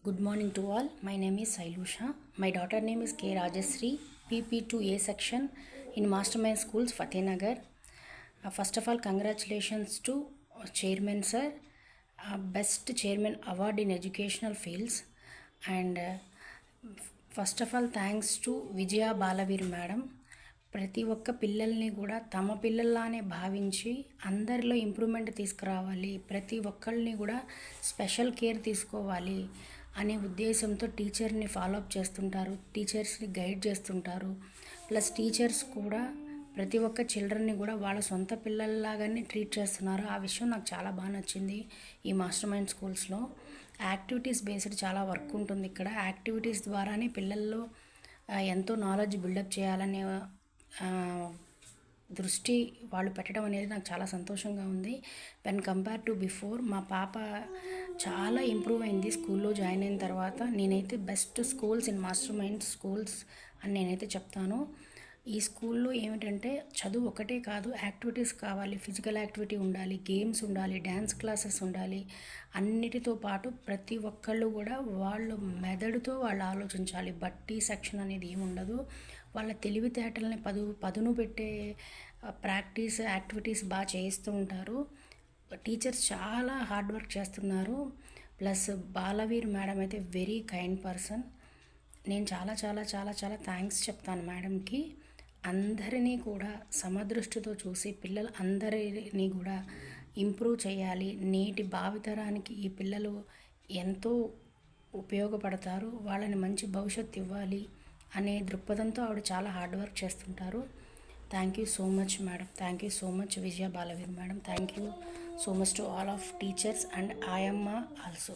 Good morning to all. My name is Sailusha. My daughter name is K. Rajasri, PP2A section in Mastermind Schools, Fatehnagar. First of all, congratulations to Chairman Sir, Best Chairman Award in Educational Fields. And first of all, thanks to Vijaya Balavir Madam. ప్రతి ఒక్క పిల్లల్ని కూడా తమ పిల్లల్లానే భావించి అందరిలో improvement తీసుకురావాలి, ప్రతి ఒక్కళ్ళని కూడా స్పెషల్ కేర్ తీసుకోవాలి అనే ఉద్దేశంతో టీచర్ని ఫాలోఅప్ చేస్తుంటారు, టీచర్స్ని గైడ్ చేస్తుంటారు. ప్లస్ టీచర్స్ కూడా ప్రతి ఒక్క చిల్డ్రన్ని కూడా వాళ్ళ సొంత పిల్లల్లాగానే ట్రీట్ చేస్తున్నారు. ఆ విషయం నాకు చాలా బాగా నచ్చింది. ఈ మాస్టర్ మైండ్ స్కూల్స్లో యాక్టివిటీస్ బేస్డ్ చాలా వర్క్ ఉంటుంది. ఇక్కడ యాక్టివిటీస్ ద్వారానే పిల్లల్లో ఎంతో నాలెడ్జ్ బిల్డప్ చేయాలనే దృష్టి వాళ్ళు పెట్టడం అనేది నాకు చాలా సంతోషంగా ఉంది. వెన్ కంపేర్ టు బిఫోర్ మా పాప చాలా ఇంప్రూవ్ అయింది స్కూల్లో జాయిన్ అయిన తర్వాత. నేనైతే best schools in master mind schools అని నేనైతే చెప్తాను. ఈ స్కూల్లో ఏమిటంటే చదువు ఒకటే కాదు, యాక్టివిటీస్ కావాలి, ఫిజికల్ యాక్టివిటీ ఉండాలి, గేమ్స్ ఉండాలి, డ్యాన్స్ క్లాసెస్ ఉండాలి. అన్నిటితో పాటు ప్రతి ఒక్కళ్ళు కూడా వాళ్ళు మెదడుతో వాళ్ళు ఆలోచించాలి. బట్టి సెక్షన్ అనేది ఏమి ఉండదు. వాళ్ళ తెలివితేటల్ని పదును పెట్టే ప్రాక్టీస్ యాక్టివిటీస్ బాగా చేస్తూ ఉంటారు. టీచర్స్ చాలా హార్డ్ వర్క్ చేస్తున్నారు. ప్లస్ బాలవీర్ మేడం అయితే వెరీ కైండ్ పర్సన్. నేను చాలా చాలా చాలా చాలా థ్యాంక్స్ చెప్తాను మేడంకి. అందరినీ కూడా సమదృష్టితో చూసి పిల్లలు అందరినీ కూడా ఇంప్రూవ్ చేయాలి. నేటి భావితరానికి ఈ పిల్లలు ఎంతో ఉపయోగపడతారు, వాళ్ళని మంచి భవిష్యత్తు ఇవ్వాలి అనే దృక్పథంతో ఆవిడ చాలా హార్డ్ వర్క్ చేస్తుంటారు. Thank you so much madam. Thank you so much Vijaya Balaveer madam. Thank you so much to all of teachers and ఆయమ్మ ఆల్సో.